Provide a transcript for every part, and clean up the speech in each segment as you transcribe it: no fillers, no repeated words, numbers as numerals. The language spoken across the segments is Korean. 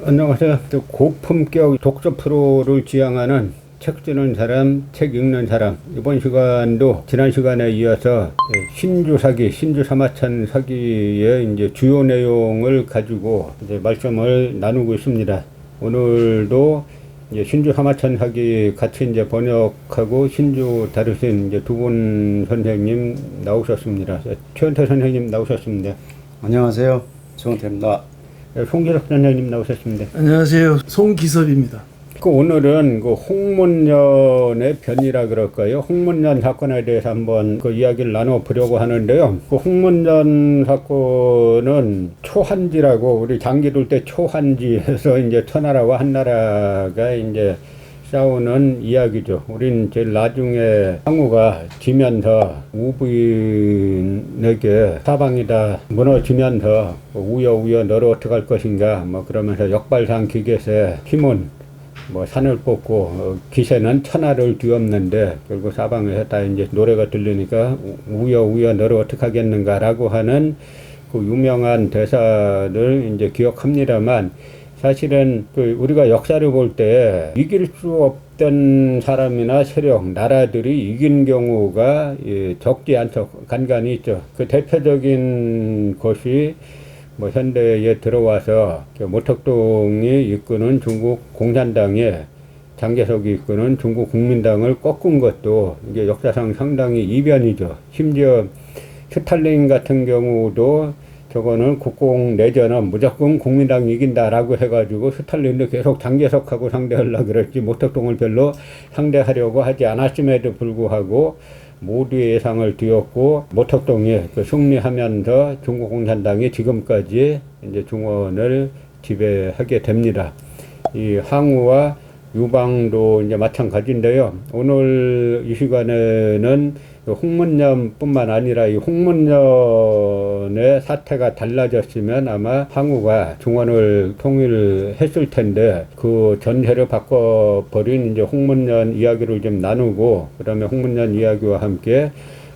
안녕하세요. 또 고품격 독서 프로를 지향하는 책 쓰는 사람, 책 읽는 사람. 이번 시간도 지난 시간에 이어서 신주 사기, 신주 사마천 사기의 이제 주요 내용을 가지고 이제 말씀을 나누고 있습니다. 오늘도 이제 신주 사마천 사기 같이 이제 번역하고 신주 다루신 이제 두 분 선생님 나오셨습니다. 최은태 선생님 나오셨습니다. 안녕하세요. 정은태입니다. 송기석 선생님 나오셨습니다. 안녕하세요. 송기섭입니다. 오늘은 그 홍문년의 변이라 그럴까요? 홍문년 사건에 대해서 한번 그 이야기를 나눠보려고 하는데요. 그 홍문년 사건은 초한지라고, 우리 장기 둘 때 초한지에서 이제 천하라와 한나라가 이제 싸우는 이야기죠. 우린 제일 나중에 항우가 지면서 우부인에게 사방이다 무너지면서 우여 너로 어떡할 것인가 뭐 그러면서 역발상 기계세 힘은 뭐 산을 뽑고 기세는 천하를 뒤엎는데 결국 사방에서 다 이제 노래가 들리니까 우여 너로 어떡하겠는가라고 하는 그 유명한 대사를 이제 기억합니다만, 사실은 그 우리가 역사를 볼 때 이길 수 없던 사람이나 세력, 나라들이 이긴 경우가 적지 않죠. 간간이 있죠. 그 대표적인 것이 뭐 현대에 들어와서 모택동이 이끄는 중국 공산당에 장개석이 이끄는 중국 국민당을 꺾은 것도 이게 역사상 상당히 이변이죠. 심지어 스탈린 같은 경우도 저거는 국공내전은 무조건 국민당이 이긴다라고 해가지고 스탈린도 계속 장개석하고 상대하려고 그랬지 모택동을 별로 상대하려고 하지 않았음에도 불구하고 모두의 예상을 뒤엎고 모택동이 그 승리하면서 중국 공산당이 지금까지 이제 중원을 지배하게 됩니다. 이 항우와 유방도 이제 마찬가지인데요. 오늘 이 시간에는 홍문년뿐만 아니라 이 홍문년의 사태가 달라졌으면 아마 항우가 중원을 통일했을 텐데 그 전세를 바꿔버린 이제 홍문년 이야기를 좀 나누고, 그다음에 홍문년 이야기와 함께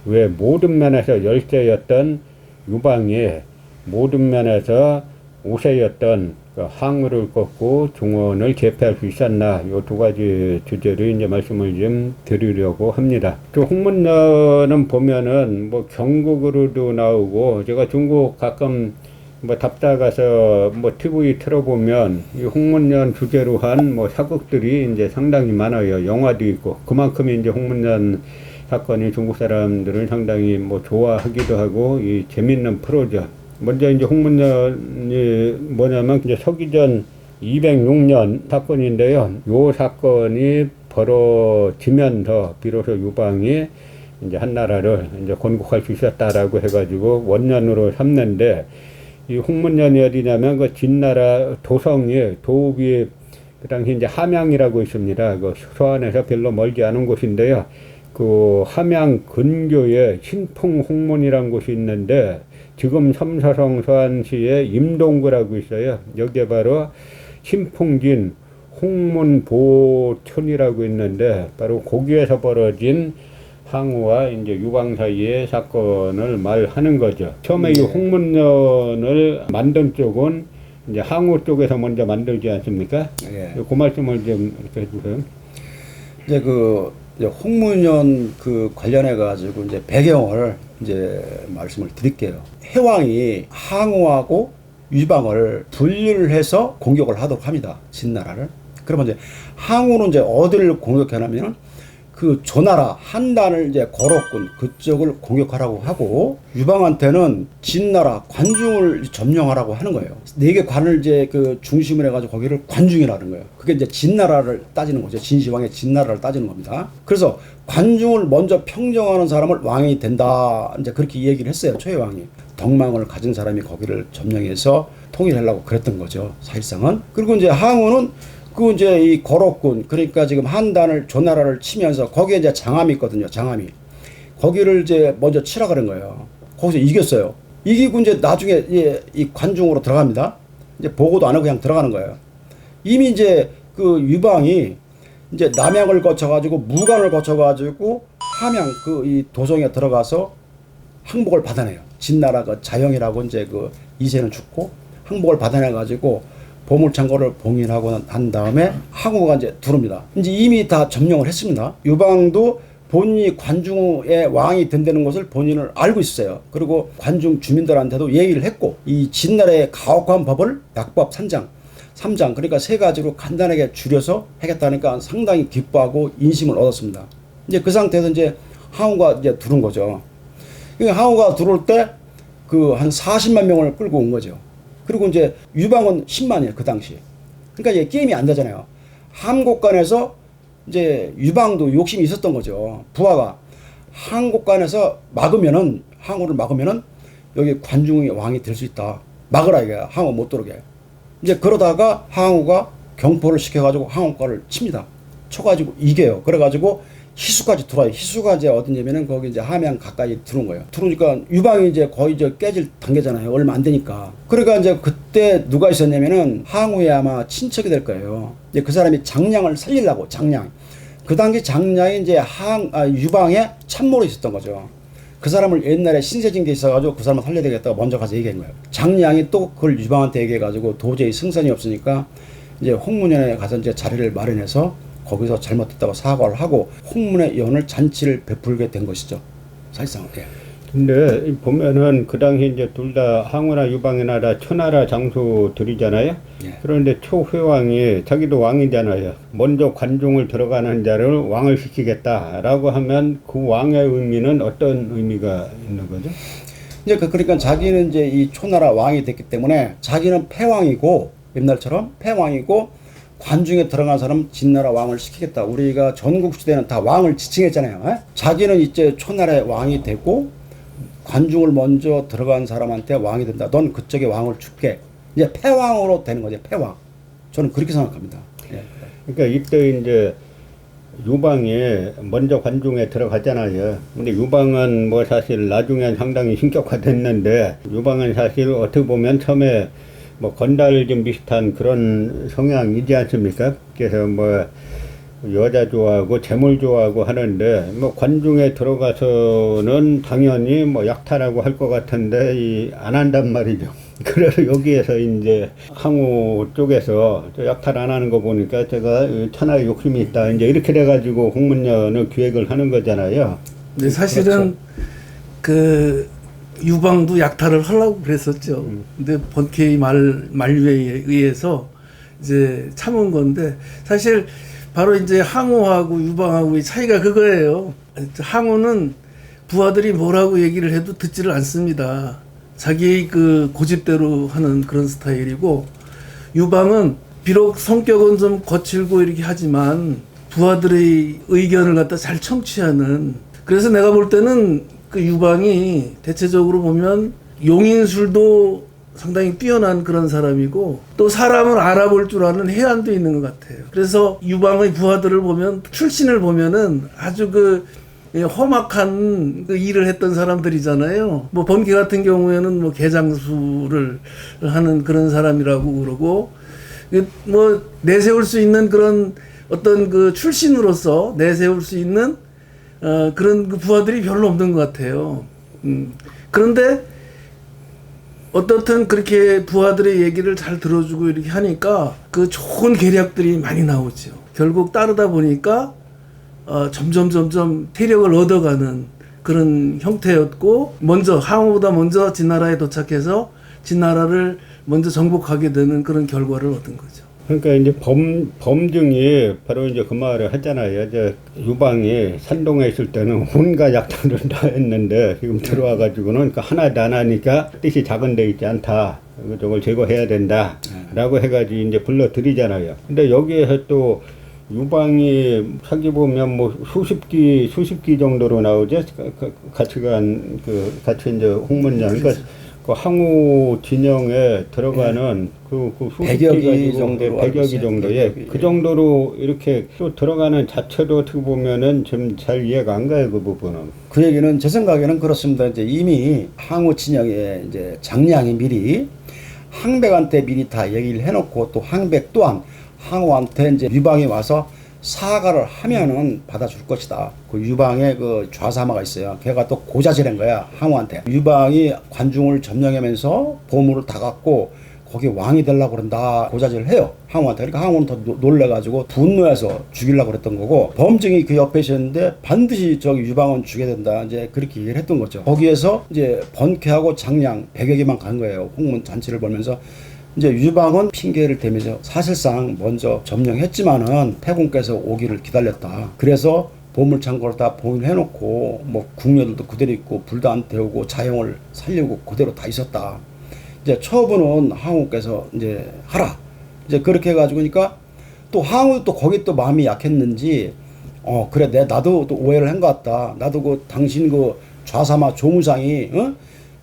왜 모든 면에서 열세였던 유방이 모든 면에서 우세였던 그 항우를 꺾고 중원을 제패할 수 있었나, 이 두 가지 주제를 이제 말씀을 좀 드리려고 합니다. 또 홍문년은 보면은 뭐 경국으로도 나오고, 제가 중국 가끔 뭐 답사 가서 뭐 TV 틀어보면 이 홍문년 주제로 한 뭐 사극들이 이제 상당히 많아요. 영화도 있고. 그만큼 이제 홍문년 사건이 중국 사람들은 상당히 뭐 좋아하기도 하고 이 재밌는 프로죠. 먼저 이제 홍문년이 뭐냐면 이제 서기전 206년 사건인데요. 요 사건이 벌어지면서 비로소 유방이 이제 한나라를 이제 건국할 수 있었다라고 해가지고 원년으로 삼는데, 이 홍문년이 어디냐면 그 진나라 도성이 도읍이 그 당시 이제 함양이라고 있습니다. 그 서안에서 별로 멀지 않은 곳인데요. 그 함양 근교에 신풍홍문이라는 곳이 있는데, 지금 삼사성 서안시에 임동구라고 있어요. 여기에 바로 신풍진 홍문보촌이라고 있는데, 바로 거기에서 벌어진 항우와 이제 유방 사이의 사건을 말하는 거죠. 처음에 이 홍문년을 만든 쪽은 이제 항우 쪽에서 먼저 만들지 않습니까? 그 말씀을 좀 이렇게 해주세요. 이제 그 홍문년 그 관련해 가지고 이제 배경을 이제 말씀을 드릴게요. 해왕이 항우하고 유방을 분리를 해서 공격을 하도록 합니다. 진나라를. 그러면 이제 항우는 이제 어디를 공격하냐면 그 조나라 한단을 이제 거롭군 그쪽을 공격하라고 하고, 유방한테는 진나라 관중을 점령하라고 하는 거예요. 네 개 관을 이제 그 중심을 해가지고 거기를 관중이라는 거예요. 그게 이제 진나라를 따지는 거죠. 진시황의 진나라를 따지는 겁니다. 그래서 관중을 먼저 평정하는 사람을 왕이 된다, 이제 그렇게 얘기를 했어요. 초해왕이 덕망을 가진 사람이 거기를 점령해서 통일하려고 그랬던 거죠, 사실상은. 그리고 이제 항우는 그 이제 이 거롭군, 그러니까 지금 한단을 조나라를 치면서 거기에 이제 장암이 있거든요. 장암이 거기를 이제 먼저 치라 그런 거예요. 거기서 이겼어요. 이기고 이제 나중에 이 관중으로 들어갑니다. 이제 보고도 안 하고 그냥 들어가는 거예요. 이미 이제 그 유방이 이제 남양을 거쳐가지고 무관을 거쳐가지고 함양 그 이 도성에 들어가서 항복을 받아내요. 진나라 그 자영이라고 이제 그 이세는 죽고 항복을 받아내가지고 보물창고를 봉인하고 난 다음에 항우가 이제 들어옵니다. 이제 이미 다 점령을 했습니다. 유방도 본인이 관중의 왕이 된다는 것을 본인을 알고 있어요. 그리고 관중 주민들한테도 얘기를 했고, 이 진나라의 가혹한 법을 약법 3장 그러니까 세 가지로 간단하게 줄여서 하겠다니까 상당히 기뻐하고 인심을 얻었습니다. 이제 그 상태에서 이제 항우가 이제 들어온 거죠. 항우가 들어올 때 그 한 40만 명을 끌고 온 거죠. 그리고 이제 유방은 10만이에요, 그 당시. 그러니까 이제 게임이 안 되잖아요. 한국간에서 이제 유방도 욕심이 있었던 거죠. 부하가 한국간에서 막으면은, 항우를 막으면은 여기 관중의 왕이 될 수 있다. 막으라 이게, 항우 못 들어오게. 이제 그러다가 항우가 경포를 시켜가지고 항우과를 칩니다. 쳐가지고 이겨요. 그래가지고 희수까지 들어와요. 희수가 이제 어디냐면은 거기 이제 함양 가까이 들어온 거예요. 들어오니까 유방이 이제 거의 이제 깨질 단계잖아요. 얼마 안 되니까. 그러니까 이제 그때 누가 있었냐면은 항우의 아마 친척이 될 거예요. 이제 그 사람이 장량을 살리려고, 장량. 그 당시 장량이 이제 유방의 참모로 있었던 거죠. 그 사람을 옛날에 신세진 게 있어가지고 그 사람을 살려야 되겠다고 먼저 가서 얘기한 거예요. 장량이 또 그걸 유방한테 얘기해가지고 도저히 승산이 없으니까 이제 홍문현에 가서 이제 자리를 마련해서 거기서 잘못했다고 사과를 하고 홍문의 연을 잔치를 베풀게 된 것이죠. 사실상. 예. 근데 보면은 그 당시 이제 둘 다 항우나 유방이나 다 천하라 장수들이잖아요. 예. 그런데 초회왕이 자기도 왕이잖아요. 먼저 관중을 들어가는 자를 왕을 시키겠다라고 하면 그 왕의 의미는 어떤 의미가 있는 거죠? 이제 그러니까 자기는 이제 이 초나라 왕이 됐기 때문에 자기는 패왕이고, 옛날처럼 패왕이고, 관중에 들어간 사람 진나라 왕을 시키겠다. 우리가 전국시대는 다 왕을 지칭했잖아요. 에? 자기는 이제 초나라의 왕이 되고 관중을 먼저 들어간 사람한테 왕이 된다. 넌 그쪽에 왕을 줄게. 이제 패왕으로 되는 거죠. 패왕. 저는 그렇게 생각합니다. 예. 그러니까 이때 이제 유방이 먼저 관중에 들어갔잖아요. 근데 유방은 뭐 사실 나중에 상당히 신격화됐는데, 유방은 사실 어떻게 보면 처음에 뭐 건달 좀 비슷한 그런 성향이지 않습니까? 그래서 뭐 여자 좋아하고 재물 좋아하고 하는데, 뭐 관중에 들어가서는 당연히 뭐 약탈하고 할 것 같은데 안 한단 말이죠. 그래서 여기에서 이제 항우 쪽에서 약탈 안 하는 거 보니까 제가 천하에 욕심이 있다, 이제 이렇게 돼가지고 홍문연을 기획을 하는 거잖아요. 근데 사실은 그 유방도 약탈을 하려고 그랬었죠. 근데 번케이 만류에 의해서 이제 참은 건데, 사실 바로 이제 항우하고 유방하고의 차이가 그거예요. 항우는 부하들이 뭐라고 얘기를 해도 듣지를 않습니다. 자기 그 고집대로 하는 그런 스타일이고, 유방은 비록 성격은 좀 거칠고 이렇게 하지만 부하들의 의견을 갖다 잘 청취하는, 그래서 내가 볼 때는 그 유방이 대체적으로 보면 용인술도 상당히 뛰어난 그런 사람이고, 또 사람을 알아볼 줄 아는 해안도 있는 것 같아요. 그래서 유방의 부하들을 보면, 출신을 보면은 아주 그 험악한 그 일을 했던 사람들이잖아요. 뭐 번개 같은 경우에는 뭐 개장수를 하는 그런 사람이라고 그러고, 뭐 내세울 수 있는 그런 어떤 그 출신으로서 내세울 수 있는 그런 그 부하들이 별로 없는 것 같아요. 그런데 어떻든 그렇게 부하들의 얘기를 잘 들어주고 이렇게 하니까 그 좋은 계략들이 많이 나오죠. 결국 따르다 보니까 점점 세력을 얻어가는 그런 형태였고, 먼저 항우보다 먼저 진나라에 도착해서 진나라를 먼저 정복하게 되는 그런 결과를 얻은 거죠. 그러니까 이제 범증이 바로 이제 그 말을 했잖아요. 이제 유방이 산동에 있을 때는 온갖 약탈을 다 했는데, 지금 들어와가지고는 그 하나도 안 하니까 뜻이 작은 데 있지 않다. 저걸 제거해야 된다. 라고 해가지고 이제 불러들이잖아요. 근데 여기에서 또 유방이 사기 보면 뭐 수십 기 정도로 나오죠. 같이 같이 이제 홍문양. 그러니까 그 항우 진영에 들어가는 그 수십 100여 기 정도로 100여 기 정도에 그 정도로 이렇게 또 들어가는 자체도 어떻게 보면은 좀 잘 이해가 안 가요, 그 부분은. 그 얘기는 제 생각에는 그렇습니다. 이제 이미 항우 진영에 이제 장량이 미리 항백한테 미리 다 얘기를 해놓고, 또 항백 또한 항우한테 이제 유방이 와서 사과를 하면은 받아줄 것이다. 그 유방의 그 좌사마가 있어요. 걔가 또 고자질한 거야, 항우한테. 유방이 관중을 점령하면서 보물을 다 갖고 거기 왕이 되려고 그런다 고자질을 해요 항우한테. 그러니까 항우는 더 놀래가지고 분노해서 죽이려고 그랬던 거고, 범증이 그 옆에 있었는데 반드시 저기 유방은 죽여야 된다 이제 그렇게 얘기를 했던 거죠. 거기에서 이제 번쾌하고 장량 100여 개만 간 거예요. 홍문 잔치를 벌면서. 이제 유방은 핑계를 대면서 사실상 먼저 점령했지만은 태공께서 오기를 기다렸다. 그래서 보물창고를 다 봉인해놓고 뭐 궁녀들도 그대로 있고 불도 안 태우고 자영을 살리고 그대로 다 있었다. 이제 처분은 항우께서 이제 하라. 이제 그렇게 해가지고 그러니까 또 항우 또 거기 또 마음이 약했는지 그래 나도 또 오해를 한 것 같다. 나도 그 당신 그 좌사마 조무상이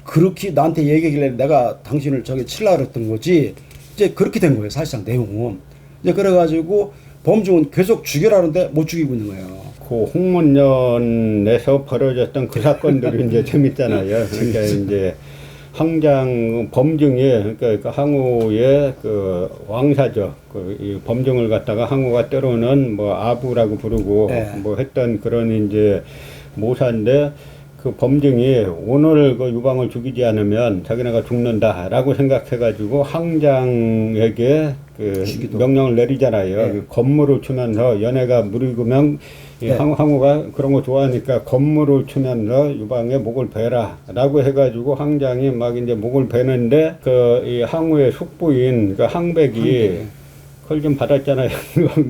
그렇게 나한테 얘기하길래 내가 당신을 저기 칠라 그랬던 거지. 이제 그렇게 된 거예요 사실상 내용은. 이제 그래가지고 범중은 계속 죽여라는데 못 죽이고 있는 거예요. 그 홍문년에서 벌어졌던 그 사건들이 이제 재밌잖아요. 그러니까 이제 항장 범증이 그러니까 그 항우의 그 왕사죠. 이 범증을 갖다가 항우가 때로는 뭐 아부라고 부르고 네. 뭐 했던 그런 이제 모사인데, 그 범증이 오늘 그 유방을 죽이지 않으면 자기네가 죽는다라고 생각해가지고 항장에게 그 죽이도. 명령을 내리잖아요. 네. 그 건물을 치면서 연애가 무르익으면 이 네. 항우가 그런 거 좋아하니까 건물을 치면서 유방의 목을 베라라고 해가지고 항장이 막 이제 목을 베는데 그 이 항우의 숙부인 그 항백이 그걸 좀 받았잖아요.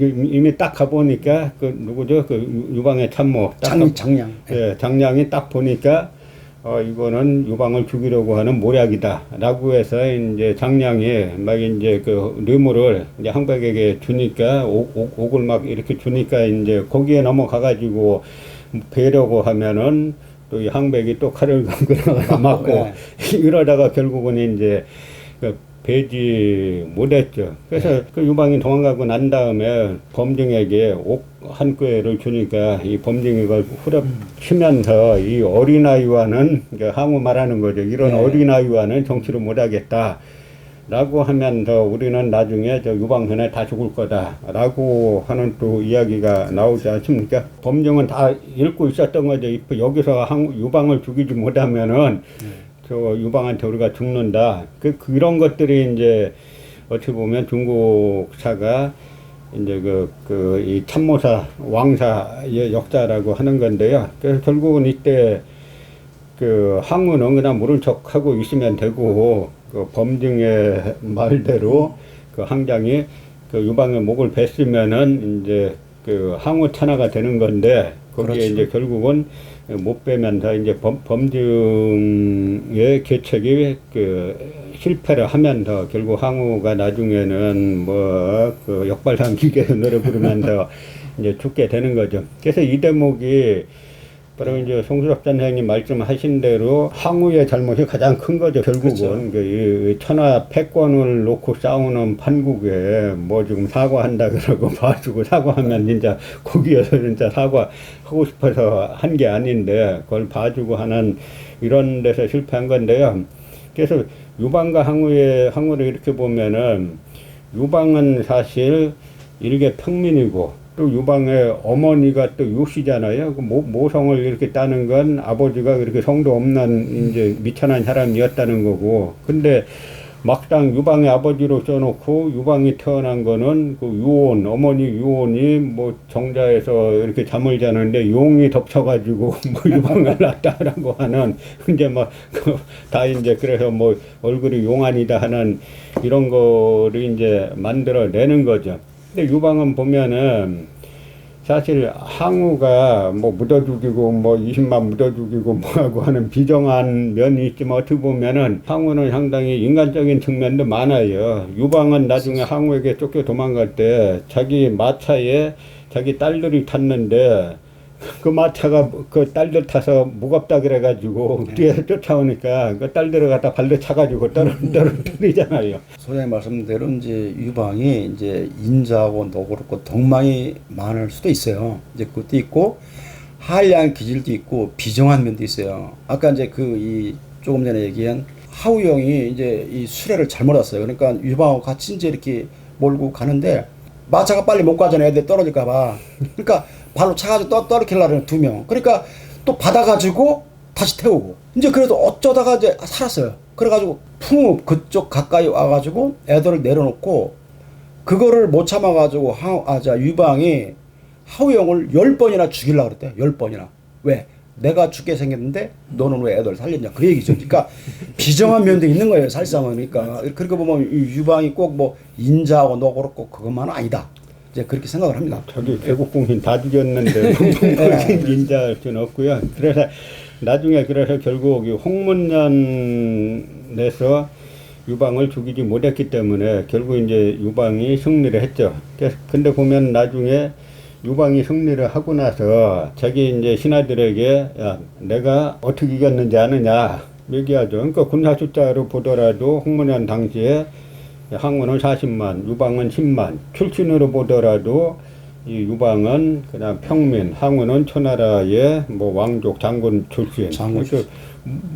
이미 딱 가보니까 그 누구죠? 그 유방의 참모 장량. 예, 장량이 딱 보니까 이거는 유방을 죽이려고 하는 모략이다라고 해서 이제 장량이 막 이제 그 뇌물을 이제 항백에게 주니까 옥을 막 이렇게 주니까 이제 거기에 넘어가가지고 베려고 하면은 또 이 항백이 또 칼을 그나가 맞고 네. 이러다가 결국은 이제 그 배지 못했죠. 그래서 그 유방이 도망가고 난 다음에 범증에게 옥 한 꾀를 주니까 이 범증이 그걸 후려치면서 이 어린아이와는 항우 말하는 거죠. 이런 네. 어린아이와는 정치를 못하겠다. 라고 하면서 우리는 나중에 저 유방전에 다 죽을 거다라고 하는 또 이야기가 나오지 않습니까? 범증은 다 읽고 있었던 거죠. 여기서 유방을 죽이지 못하면은 저 유방한테 우리가 죽는다. 그런 것들이 이제 어떻게 보면 중국사가 이제 이 참모사 왕사의 역사라고 하는 건데요. 그래서 결국은 이때 그 항우는 그냥 모른 척 하고 있으면 되고, 그 범증의 말대로 그 항장이 그 유방의 목을 뱄으면은 이제 그 항우 천하가 되는 건데, 거기에 그렇죠. 이제 결국은 못 빼면서 이제 범증의 계책이 그 실패를 하면서 결국 항우가 나중에는 뭐 그 역발상 기계에서 노래 부르면서 이제 죽게 되는 거죠. 그래서 이 대목이 바로 이제 송수섭 선생님 말씀하신 대로 항우의 잘못이 가장 큰 거죠. 결국은 그렇죠. 이 천하 패권을 놓고 싸우는 판국에 뭐 지금 사과한다 그러고 봐주고 사과하면 진짜 거기에서 진짜 사과하고 싶어서 한 게 아닌데 그걸 봐주고 하는 이런 데서 실패한 건데요. 그래서 유방과 항우를 이렇게 보면은 유방은 사실 일개 평민이고 또 유방의 어머니가 또 요시잖아요. 그 모성을 이렇게 따는 건 아버지가 그렇게 성도 없는 이제 미천한 사람이었다는 거고. 근데 막상 유방의 아버지로 써놓고 유방이 태어난 거는 그 유온, 어머니 유온이 뭐 정자에서 이렇게 잠을 자는데 용이 덮쳐가지고 뭐 유방을 낳았다라고 하는 이제 막 다 이제 그래서 뭐 얼굴이 용안이다 하는 이런 거를 이제 만들어내는 거죠. 근데 유방은 보면은 사실 항우가 뭐 묻어 죽이고 뭐 20만 묻어 죽이고 뭐하고 하는 비정한 면이 있지만 어떻게 보면은 항우는 상당히 인간적인 측면도 많아요. 유방은 나중에 항우에게 쫓겨 도망갈 때 자기 마차에 자기 딸들이 탔는데 그 마차가 그 딸들 타서 무겁다 그래가지고 뒤에서 쫓아오니까 그 딸들을 갖다 발로 차가지고 떨어뜨리잖아요. 소장님 말씀대로 이제 유방이 이제 인자하고 너그럽고 덕망이 많을 수도 있어요. 이제 그것도 있고 한량 기질도 있고 비정한 면도 있어요. 아까 이제 조금 전에 얘기한 하우영이 이제 이 수레를 잘못 왔어요. 그러니까 유방하고 같이 이제 이렇게 몰고 가는데 마차가 빨리 못 가잖아요. 애들 떨어질까봐. 그러니까 발로 차가지고 떨어뜨리려는 두 명. 그러니까 또 받아가지고 다시 태우고. 이제 그래도 어쩌다가 이제 살았어요. 그래가지고 풍읍 그쪽 가까이 와가지고 애들을 내려놓고 그거를 못 참아가지고 유방이 하우영을 10번이나 죽이려고 그랬대요. 10번이나. 왜? 내가 죽게 생겼는데 너는 왜 애들 살렸냐 그 얘기죠. 그러니까 비정한 면도 있는 거예요. 살상은. 그러니까 그렇게 보면 이 유방이 꼭 뭐 인자하고 너 그렇고 그것만 아니다. 이제 그렇게 생각을 합니다. 저기 개국공신 다 죽였는데 그렇게 인자할 수는 없고요. 그래서 나중에 결국 이 홍문년에서 유방을 죽이지 못했기 때문에 결국 이제 유방이 승리를 했죠. 근데 보면 나중에 유방이 승리를 하고 나서 자기 이제 신하들에게 야, 내가 어떻게 이겼는지 아느냐 얘기하죠. 그러니까 군사 숫자로 보더라도 홍문년 당시에 항우는 40만, 유방은 10만. 출신으로 보더라도 이 유방은 그냥 평민, 항우는 초나라의 뭐 왕족 장군 출신. 그래서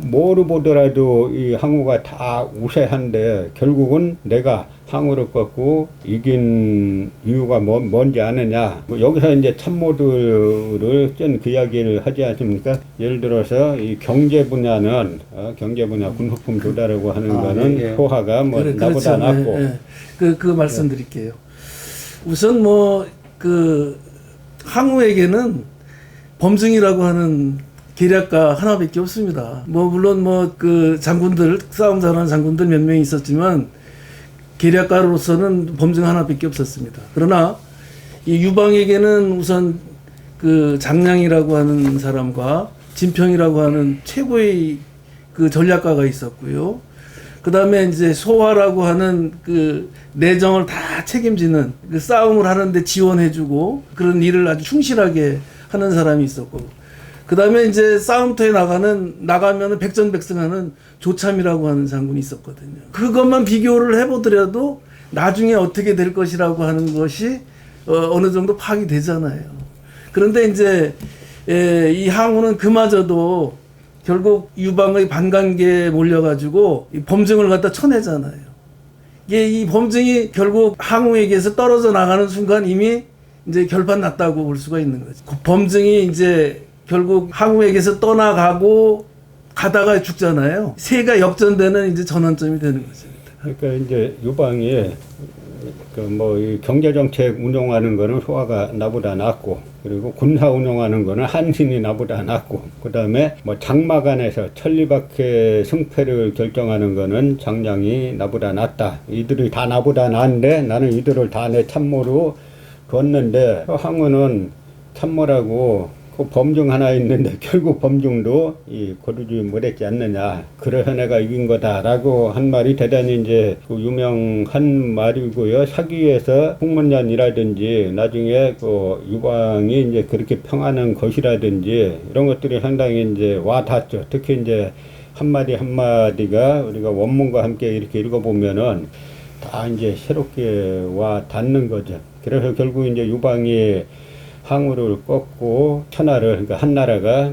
뭐로 보더라도 이 항우가 다 우세한데 결국은 내가 항우를 꺾고 이긴 이유가 뭔지 아느냐. 뭐 여기서 이제 참모들을 쓴 그 이야기를 하지 않습니까? 예를 들어서 이 경제 분야는 경제 분야 군수품 조달하고 하는 거는 예. 소하가 뭐 나보다 그렇죠. 낫고. 예, 예. 그 말씀드릴게요. 우선 그 항우에게는 범증이라고 하는 계략가 하나밖에 없습니다. 물론 그 장군들 싸움 잘하는 장군들 몇 명이 있었지만 계략가로서는 범증 하나밖에 없었습니다. 그러나 이 유방에게는 우선 그 장량이라고 하는 사람과 진평이라고 하는 최고의 그 전략가가 있었고요. 그 다음에 이제 소화라고 하는 그 내정을 다 책임지는 그 싸움을 하는데 지원해주고 그런 일을 아주 충실하게 하는 사람이 있었고, 그 다음에 이제 싸움터에 나가면은 백전백승하는 조참이라고 하는 장군이 있었거든요. 그것만 비교를 해보더라도 나중에 어떻게 될 것이라고 하는 것이 어느 정도 파악이 되잖아요. 그런데 이제 이 항우는 그마저도 결국 유방의 반관계에 몰려가지고 이 범증을 갖다 쳐내잖아요. 이 범증이 결국 항우에게서 떨어져 나가는 순간 이미 이제 결판 났다고 볼 수가 있는 거죠. 그 범증이 이제 결국 항우에게서 떠나가고 가다가 죽잖아요. 세가 역전되는 이제 전환점이 되는 거죠. 그러니까 이제 유방이 이 경제 정책 운영하는 거는 소화가 나보다 낫고, 그리고 군사 운영하는 거는 한신이 나보다 낫고, 그다음에 장마간에서 천리박해 승패를 결정하는 거는 장량이 나보다 낫다. 이들이 다 나보다 나은데 나는 이들을 다 내 참모로 뒀는데 항우는 참모라고 그 범증 하나 있는데 결국 범증도 거두지 못했지 않느냐. 그래서 내가 이긴 거다라고 한 말이 대단히 이제 그 유명한 말이고요. 사기에서 홍문년이라든지 나중에 그 유방이 이제 그렇게 평하는 것이라든지 이런 것들이 상당히 이제 와 닿죠. 특히 이제 한마디 한마디가 우리가 원문과 함께 이렇게 읽어보면은 다 이제 새롭게 와 닿는 거죠. 그래서 결국 이제 유방이 항우를 꺾고 천하를, 그러니까 한나라가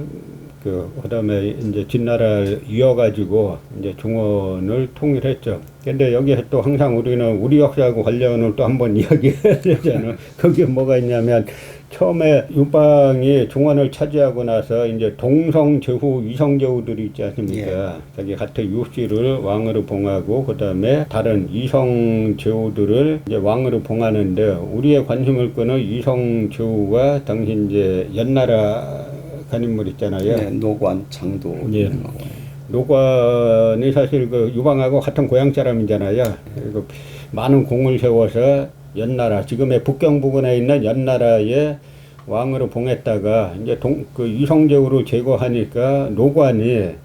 그다음에 이제 진나라를 이어가지고 이제 중원을 통일했죠. 근데 여기에 또 항상 우리는 우리 역사하고 관련을 또 한번 이야기해야 되잖아요. 거기에 뭐가 있냐면 처음에 유방이 중원을 차지하고 나서 이제 동성제후, 이성제후들이 있지 않습니까? 자기 같은 유씨를 왕으로 봉하고 그다음에 다른 이성제후들을 이제 왕으로 봉하는데 우리의 관심을 끄는 이성제후가 당시 이제 연나라 간 인물 있잖아요. 네, 노관, 장도. 예. 노관이 사실 그 유방하고 같은 고향 사람이잖아요. 그리고 많은 공을 세워서 연나라, 지금의 북경 부근에 있는 연나라의 왕으로 봉했다가 이제 그 이성제후를 제거하니까 노관이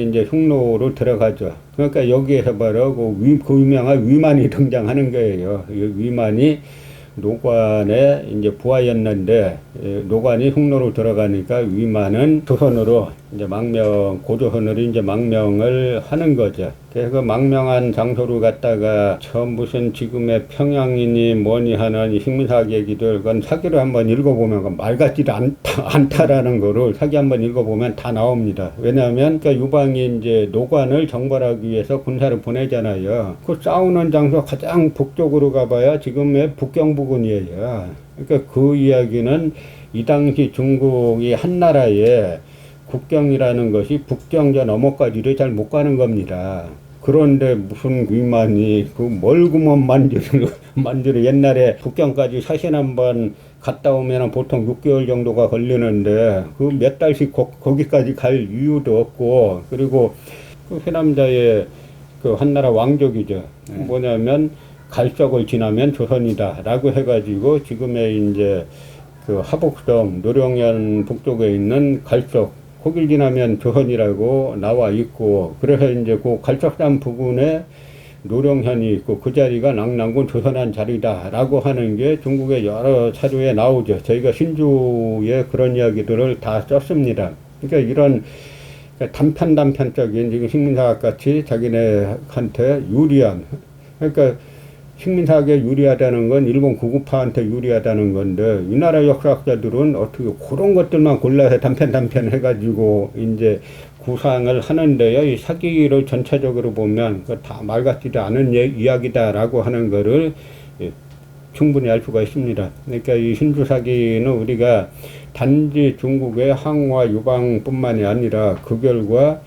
이제 흉노로 들어가죠. 그러니까 여기에서 바로 그 유명한 위만이 등장하는 거예요. 이 위만이 노관의 이제 부하였는데 노관이 흉노로 들어가니까 위만은 조선으로 이제 고조선으로 이제 망명을 하는 거죠. 그래서 망명한 장소를 갖다가 처음 무슨 지금의 평양이니 뭐니 하는 식민사학 얘기들 그건 사기로 한번 읽어보면 말 같지도 않다라는 거를 사기 한번 읽어보면 다 나옵니다. 왜냐하면 그러니까 유방이 이제 노관을 정벌하기 위해서 군사를 보내잖아요. 그 싸우는 장소 가장 북쪽으로 가봐야 지금의 북경 부근이에요. 그러니까 그 이야기는 이 당시 중국이 한나라에 국경이라는 것이 북경저 너머까지도 잘 못 가는 겁니다. 그런데 무슨 위만이 그 멀구먼 만주를 옛날에 북경까지 사신 한번 갔다 오면 보통 6개월 정도가 걸리는데 그 몇 달씩 거기까지 갈 이유도 없고, 그리고 그 회남자의 그 한나라 왕족이죠. 뭐냐면 갈석을 지나면 조선이다라고 해가지고 지금의 이제 그 하복섬 노령현 북쪽에 있는 갈석 거길 지나면 조선이라고 나와 있고, 그래서 이제 그 갈석산 부근에 노령현이 있고 그 자리가 낙랑군 조선한 자리다라고 하는 게 중국의 여러 사료에 나오죠. 저희가 신주에 그런 이야기들을 다 썼습니다. 그러니까 이런 단편적인 지금 식민사학 같이 자기네한테 유리한, 그러니까 식민사학에 유리하다는 건 일본 구구파한테 유리하다는 건데, 이 나라 역사학자들은 어떻게 그런 것들만 골라서 단편 해가지고 이제 구상을 하는데요. 이 사기를 전체적으로 보면 다 말 같지도 않은 이야기다라고 하는 거를 충분히 알 수가 있습니다. 그러니까 이 신주 사기는 우리가 단지 중국의 항화 유방뿐만이 아니라 그 결과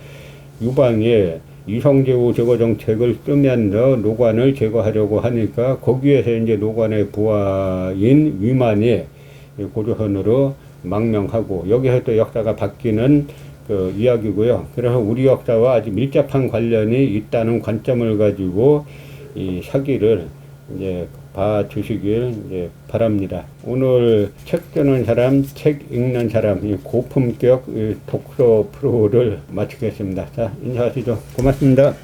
유방에 이성제후 제거 정책을 쓰면서 노관을 제거하려고 하니까 거기에서 이제 노관의 부하인 위만이 고조선으로 망명하고, 여기서 또 역사가 바뀌는 그 이야기고요. 그래서 우리 역사와 아주 밀접한 관련이 있다는 관점을 가지고 이 사기를 이제 봐주시길 이제 바랍니다. 오늘 책 쓰는 사람, 책 읽는 사람, 이 고품격 독서 프로를 마치겠습니다. 자, 인사하시죠. 고맙습니다.